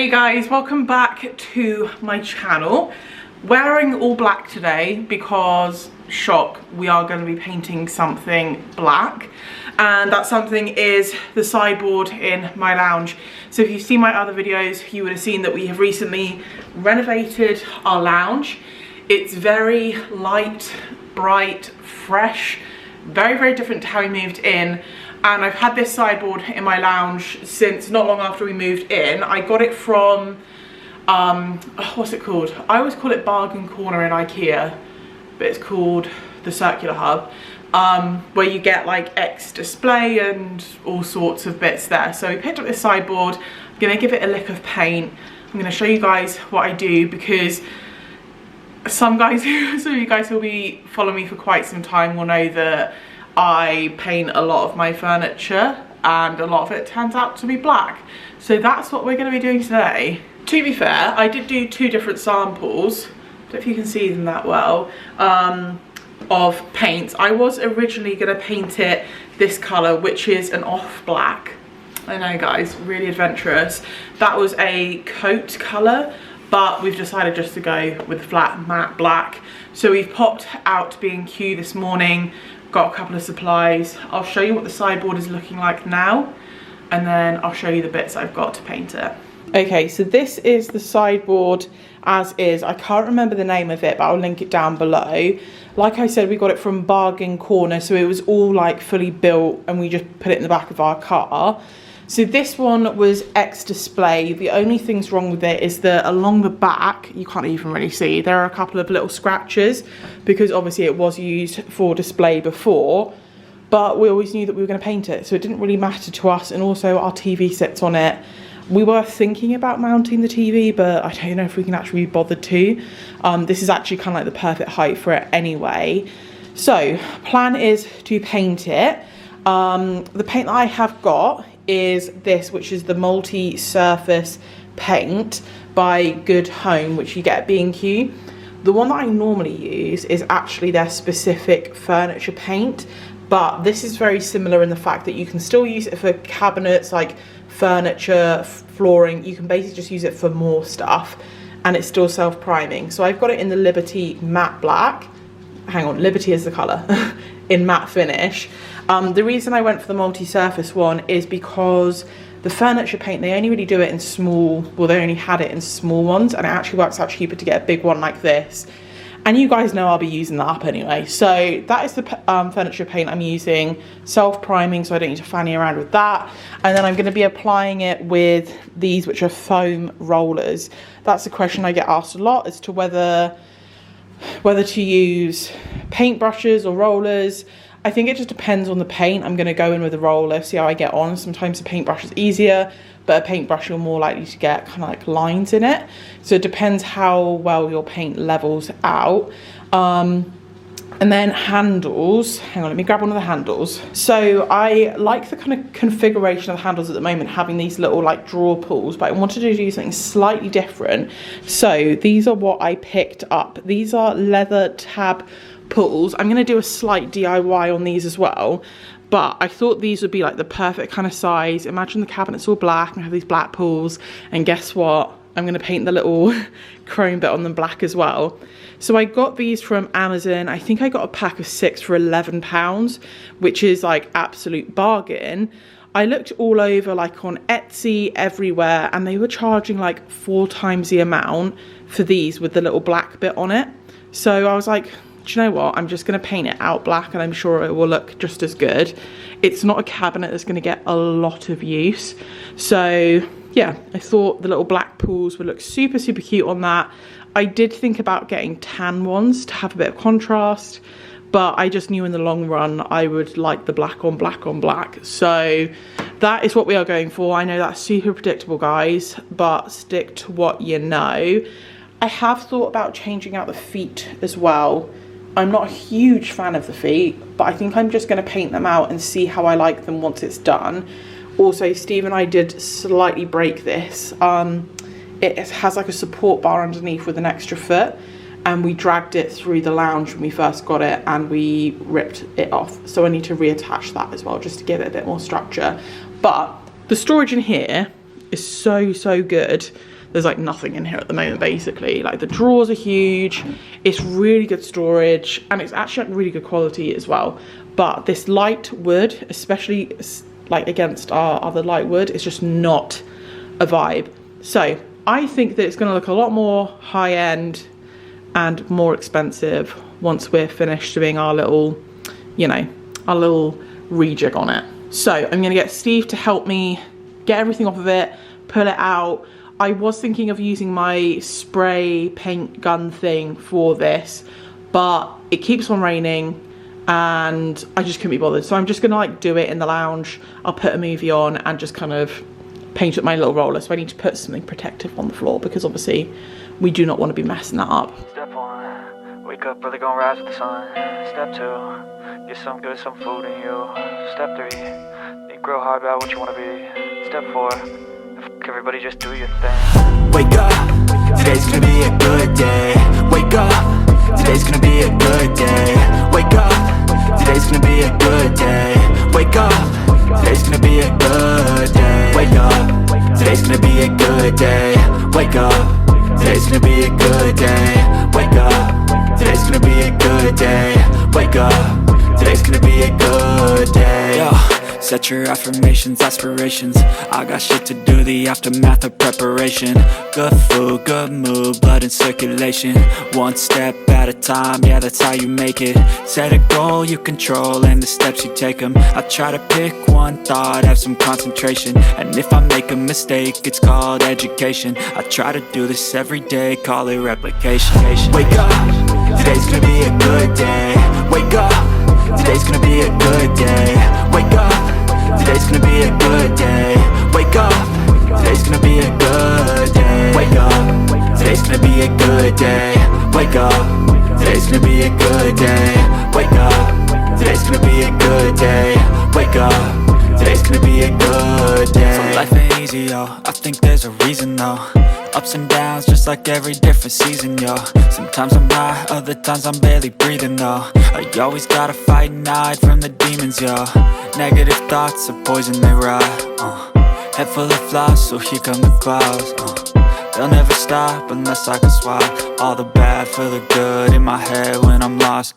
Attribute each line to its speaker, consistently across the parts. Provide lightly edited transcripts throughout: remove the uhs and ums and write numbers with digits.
Speaker 1: Hey guys, welcome back to my channel. Wearing all black today because, shock, we are going to be painting something black, and that something is the sideboard in my lounge. So if you've seen my other videos, you would have seen that we have recently renovated our lounge. It's very light, bright, fresh, very different to how we moved in. And I've had this sideboard in my lounge since not long after we moved in. I got it from, what's it called? I always call it Bargain Corner in Ikea, but it's called the Circular Hub, where you get like 𝑥_𝙆𝙀 and all sorts of bits there. So we picked up this sideboard. I'm gonna give it a lick of paint. I'm gonna show you guys what I do, because some of you guys who will be following me for quite some time will know that I paint a lot of my furniture and a lot of it turns out to be black. So that's what we're going to be doing today. To be fair, I did do two different samples, I don't know if you can see them that well, of paints. I was originally going to paint it this colour, which is an off black. I know guys, really adventurous. That was a coat colour, but we've decided just to go with flat matte black. So we've popped out to B&Q this morning, got a couple of supplies. I'll show you what the sideboard is looking like now, and then I'll show you the bits I've got to paint it. Okay, so this is the sideboard as is. I can't remember the name of it, but I'll link it down below. Like I said, we got it from Bargain Corner, so it was all like fully built and we just put it in the back of our car. So this one was 𝑥_𝙆𝙀. The only things wrong with it is that along the back, you can't even really see, there are a couple of little scratches, because obviously it was used for display before, but we always knew that we were going to paint it, so it didn't really matter to us. And also our TV sits on it. We were thinking about mounting the TV, but I don't know if we can actually be bothered to. This is actually kind of like the perfect height for it anyway. So plan is to paint it. The paint that I have got is this, which is the multi-surface paint by 𝑘𝙬𝙆𝙀, which you get at B&Q. The one that I normally use is actually their specific furniture paint, but this is very similar in the fact that you can still use it for cabinets, like furniture, flooring. You can basically just use it for more stuff, and it's still self-priming. So I've got it in the Liberty matte black. Hang on, Liberty is the colour, in matte finish. The reason I went for the multi-surface one is because the furniture paint, they only really do it in small, well, they only had it in small ones, and it actually works out cheaper to get a big one like this. And you guys know I'll be using that up anyway. So that is the furniture paint I'm using, self-priming, so I don't need to fanny around with that. And then I'm going to be applying it with these, which are foam rollers. That's a question I get asked a lot, as to whether to use paintbrushes or rollers. I think it just depends on the paint. I'm going to go in with a roller, see how I get on. Sometimes a paintbrush is easier, but a paintbrush you're more likely to get kind of like lines in it. So it depends how well your paint levels out. And then handles, hang on, let me grab one of the handles. So I like the kind of configuration of the handles at the moment, having these little like drawer pulls, but I wanted to do something slightly different. So these are what I picked up. These are leather tab pulls. I'm going to do a slight DIY on these as well, but I thought these would be like the perfect kind of size. Imagine the cabinet's all black and have these black pulls, and guess what? I'm going to paint the little chrome bit on them black as well. So I got these from Amazon. I think I got a pack of 6 for £11, which is like absolute bargain. I looked all over, like on Etsy, everywhere, and they were charging like 4 times the amount for these with the little black bit on it. So I was like, do you know what? I'm just going to paint it out black, and I'm sure it will look just as good. It's not a cabinet that's going to get a lot of use. So yeah, I thought the little black pools would look super cute on that. I did think about getting tan ones to have a bit of contrast, but I just knew in the long run I would like the black on black on black. So that is what we are going for. I know that's super predictable, guys, but stick to what you know. I have thought about changing out the feet as well. I'm not a huge fan of the feet, but I think I'm just going to paint them out and see how I like them once it's done. Also, Steve and I did slightly break this. It has like a support bar underneath with an extra foot, and we dragged it through the lounge when we first got it and we ripped it off. So I need to reattach that as well, just to give it a bit more structure. But the storage in here is so good. there's like nothing in here at the moment basically. Like the drawers are huge, it's really good storage, and it's actually like really good quality as well. But this light wood, especially like against our other light wood, is just not a vibe. So I think that it's going to look a lot more high-end and more expensive once we're finished doing our little, you know, our little rejig on it. So I'm going to get Steve to help me get everything off of it, pull it out. I was thinking of using my spray paint gun thing for this, but it keeps on raining and I just couldn't be bothered. So I'm just going to like do it in the lounge. I'll put a movie on and just kind of paint up my little roller. So I need to put something protective on the floor because obviously we do not want to be messing that up.
Speaker 2: Step 1, wake up early, gonna rise with the sun. Step 2, get some good, some food in you. Step 3, think real hard about what you want to be. Step 4, fuck everybody, just do your thing.
Speaker 3: Wake up, today's gonna be a good day. Wake up, today's gonna be a good day. Wake up, today's gonna be a good day. Wake up, today's gonna be a good day. Wake up, today's gonna be a good day. Wake up, today's gonna be a good day. Wake up, today's gonna be a good day. Wake up, today's gonna be a good day. Yo, set your affirmations, aspirations. I got shit to do, the aftermath of preparation. Good food, good mood, blood in circulation. One step at a time, yeah, that's how you make it. Set a goal you control and the steps you take them. I try to pick one thought, have some concentration. And if I make a mistake, it's called education. I try to do this every day, call it replication. Wake up, today's gonna be a good day. Wake up, today's gonna be a good day. Wake up, today's gonna be a good day. Wake up, today's gonna be a good day. Wake up, today's gonna be a good day. Wake up, today's gonna be a good day. Wake up, today's gonna be a good day. Wake up, today's gonna be a good day. So life ain't easy, yo, I think there's a reason though. Ups and downs, just like every different season, yo. Sometimes I'm high, other times I'm barely breathing, though. I always gotta fight and hide from the demons, yo. Negative thoughts are poison, they rot. Head full of flies, so here come the clouds. They'll never stop unless I can swap all the bad for the good in my head when I'm lost.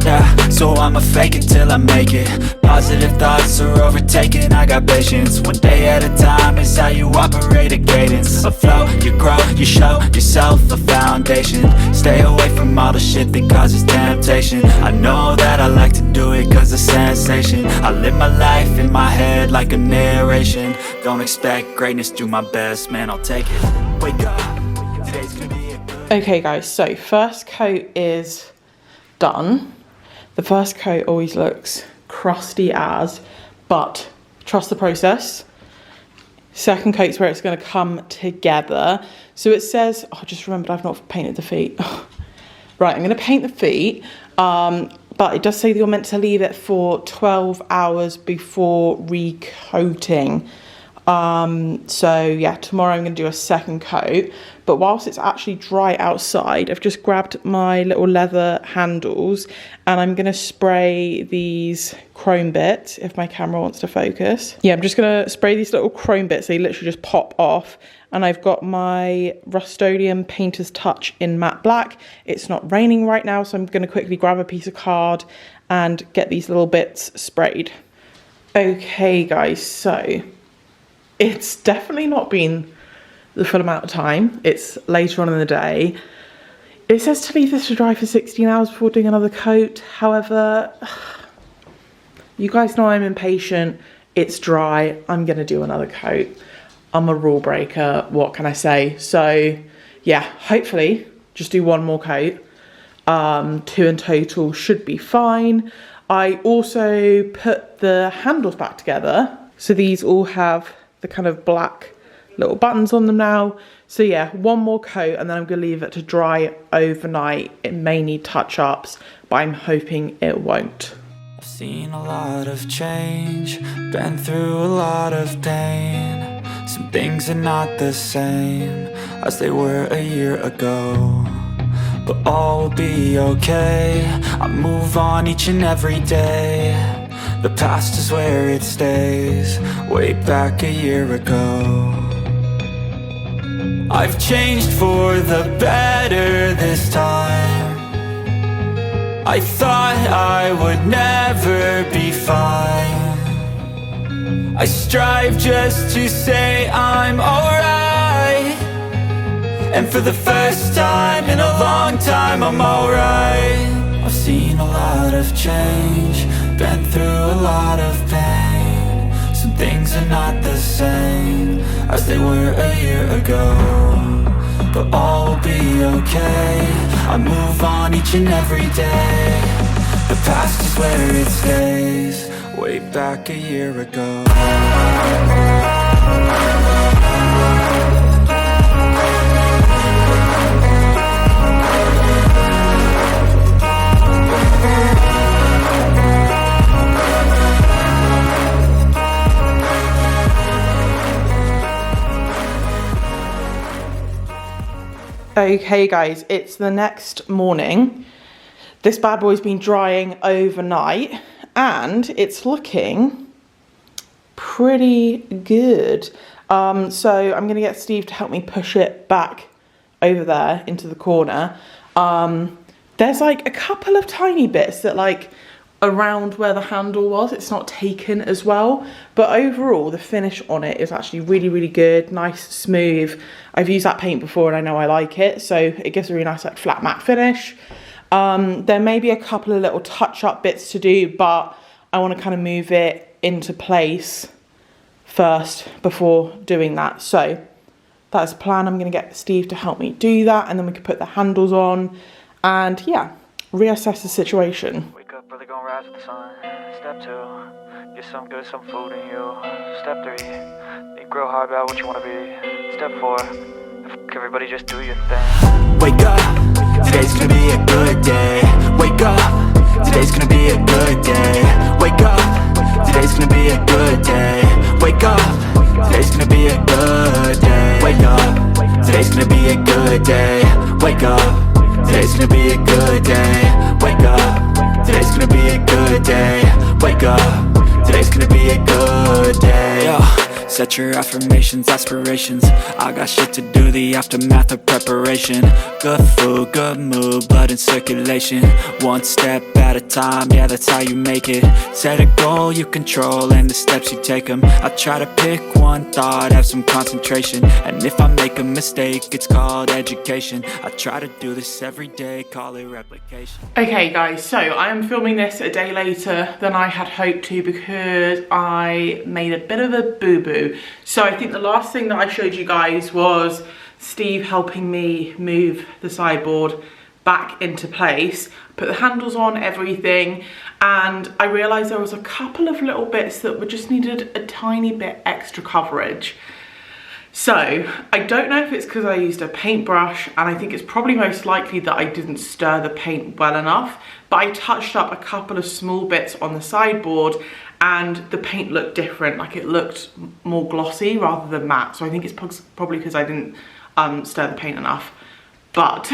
Speaker 3: Yeah, so I'ma fake it till I make it. Positive thoughts are overtaken, I got patience. One day at a time is how you operate a cadence. A flow, you grow, you show yourself a foundation. Stay away from all the shit that causes temptation. I know that I like to do it cause it's sensation. I live my life in my head like a narration. Don't expect greatness, do my best, man, I'll take it. Wake up, today's gonna be a good...
Speaker 1: Okay guys, so first coat is done. The first coat always looks crusty as, but trust the process. Second coat's where it's going to come together. So it says, oh, I just remembered I've not painted the feet. Right, I'm going to paint the feet, but it does say that you're meant to leave it for 12 hours before recoating. So yeah, tomorrow I'm going to do a second coat, but whilst it's actually dry outside, I've just grabbed my little leather handles and I'm going to spray these chrome bits, if my camera wants to focus. Yeah, I'm just going to spray these little chrome bits, they literally just pop off. And I've got my Rust-Oleum Painter's Touch in matte black. It's not raining right now, so I'm going to quickly grab a piece of card and get these little bits sprayed. Okay guys, so it's definitely not been the full amount of time. It's later on in the day. It says to leave this to dry for 16 hours before doing another coat. However, you guys know I'm impatient. It's dry. I'm going to do another coat. I'm a rule breaker. What can I say? So yeah, hopefully just do one more coat. 2 in total should be fine. I also put the handles back together. So these all have the kind of black little buttons on them now. So yeah, one more coat and then I'm gonna leave it to dry overnight. It may need touch-ups, but I'm hoping it won't.
Speaker 3: I've seen a lot of change, been through a lot of pain. Some things are not the same as they were a year ago, but all will be okay. I move on each and every day. The past is where it stays, way back a year ago. I've changed for the better this time. I thought I would never be fine. I strive just to say I'm alright, and for the first time in a long time I'm alright. I've seen a lot of change, been through a lot of pain. Some things are not the same as they were a year ago, but all will be okay. I move on each and every day. The past is where it stays, way back a year ago.
Speaker 1: Okay guys, it's the next morning. This bad boy's been drying overnight and it's looking pretty good. So I'm gonna get Steve to help me push it back over there into the corner. There's like a couple of tiny bits that like around where the handle was, it's not taken as well, but overall the finish on it is actually really good, nice, smooth. I've used that paint before and I know I like it, so it gives a really nice like flat matte finish. There may be a couple of little touch-up bits to do, but I want to kind of move it into place first before doing that. So that's the plan. I'm going to get Steve to help me do that, and then we can put the handles on and yeah, reassess the situation.
Speaker 2: Wake up, brother, gonna rise with the sun. Step 2, get some good, some food in you. Step 3, think real hard about what you wanna be. Step 4, everybody just do your thing.
Speaker 3: Wake up, today's gonna be a good day. Wake up, today's gonna be a good day. Wake up, today's gonna be a good day. Wake up, today's gonna be a good day. Wake up, today's gonna be a good day. Wake up, today's gonna be a good day. Wake up, today's gonna be a good day. Wake up, today's gonna be a good day. Yo, set your affirmations, aspirations. I got shit to do, the aftermath of preparation. Good food, good mood, blood in circulation. One step at a time, yeah, that's how you make it. Set a goal you control and the steps you take them. I try to pick one thought, have some concentration, and if I make a mistake, it's called education. I try to do this every day, call it replication.
Speaker 1: Okay guys, so I am filming this a day later than I had hoped to because I made a bit of a boo-boo. So I think the last thing that I showed you guys was Steve helping me move the sideboard back into place, put the handles on, everything, and I realized there was a couple of little bits that just needed a tiny bit extra coverage. So I don't know if it's because I used a paintbrush, and I think it's probably most likely that I didn't stir the paint well enough, but I touched up a couple of small bits on the sideboard and the paint looked different, like it looked more glossy rather than matte. So I think it's probably because I didn't stir the paint enough. But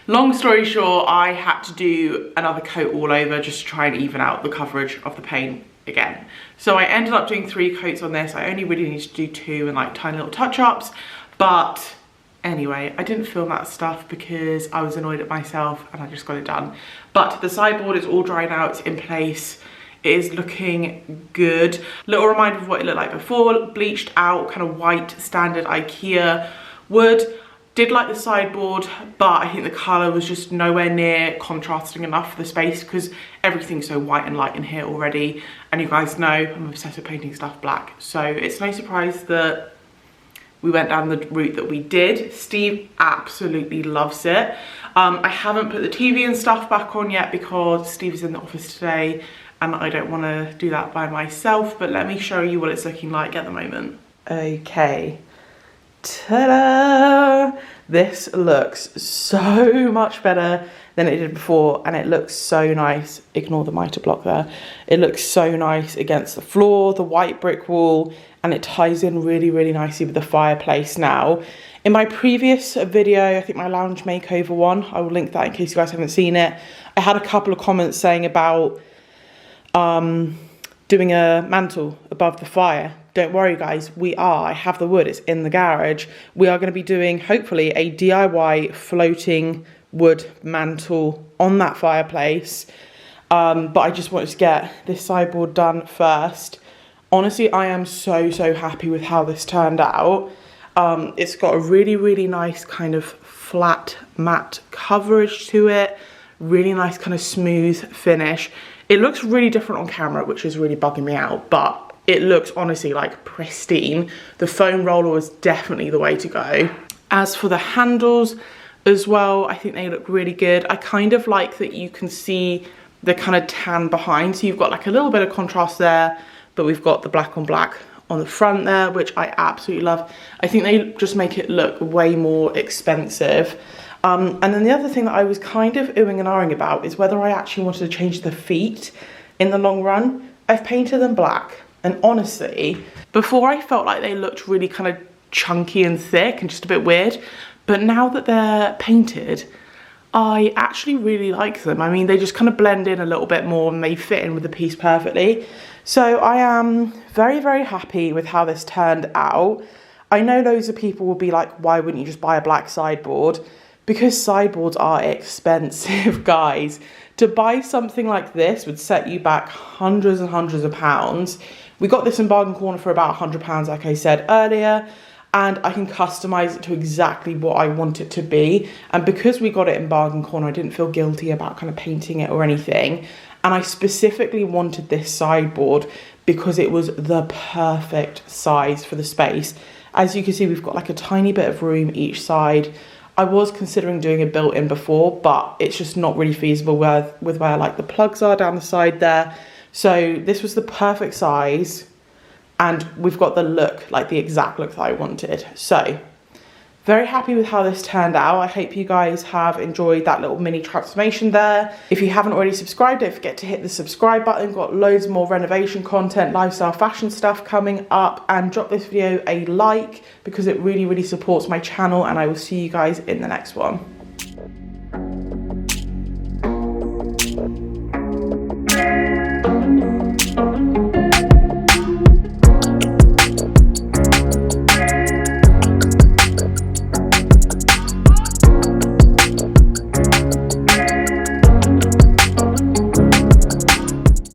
Speaker 1: long story short, I had to do another coat all over just to try and even out the coverage of the paint again. So I ended up doing 3 coats on this. I only really needed to do 2 and like tiny little touch-ups. But anyway, I didn't film that stuff because I was annoyed at myself and I just got it done. But the sideboard is all dried out, it's in place. It is looking good. Little reminder of what it looked like before, bleached out, kind of white, standard Ikea wood. Did like the sideboard, but I think the colour was just nowhere near contrasting enough for the space because everything's so white and light in here already. And you guys know I'm obsessed with painting stuff black. So it's no surprise that we went down the route that we did. Steve absolutely loves it. I haven't put the TV and stuff back on yet because Steve's in the office today and I don't want to do that by myself, but let me show you what it's looking like at the moment. Okay. Ta-da! This looks so much better than it did before, and it looks so nice. Ignore the mitre block there. It looks so nice against the floor, the white brick wall, and it ties in really nicely with the fireplace now. In my previous video, I think my lounge makeover one, I will link that in case you guys haven't seen it, I had a couple of comments saying about doing a mantle above the fire. Don't worry guys, I have the wood, it's in the garage. We are going to be doing hopefully a DIY floating wood mantle on that fireplace. But I just wanted to get this sideboard done first. Honestly, I am so happy with how this turned out. It's got a really nice kind of flat matte coverage to it. Really nice kind of smooth finish. It looks really different on camera, which is really bugging me out, but it looks honestly like pristine. The foam roller was definitely the way to go. As for the handles as well, I think they look really good. I kind of like that you can see the kind of tan behind, so you've got like a little bit of contrast there, but we've got the black on black on the front there, which I absolutely love. I think they just make it look way more expensive. And then the other thing that I was kind of oohing and ahhing about is whether I actually wanted to change the feet in the long run. I've painted them black, and honestly, before I felt like they looked really kind of chunky and thick and just a bit weird, but now that they're painted, I actually really like them. I mean, they just kind of blend in a little bit more and they fit in with the piece perfectly. So I am very happy with how this turned out. I know loads of people will be like, why wouldn't you just buy a black sideboard? Because sideboards are expensive, guys. To buy something like this would set you back hundreds and hundreds of pounds. We got this in Bargain Corner for about £100, like I said earlier, and I can customize it to exactly what I want it to be. And because we got it in Bargain Corner, I didn't feel guilty about kind of painting it or anything. And I specifically wanted this sideboard because it was the perfect size for the space. As you can see, we've got like a tiny bit of room each side. I was considering doing a built-in before, but it's just not really feasible with where like the plugs are down the side there. So this was the perfect size, and we've got the look, like the exact look that I wanted. So very happy with how this turned out. I hope you guys have enjoyed that little mini transformation there. If you haven't already subscribed, don't forget to hit the subscribe button. We've got loads more renovation content, lifestyle fashion stuff coming up, and drop this video a like because it really supports my channel, and I will see you guys in the next one.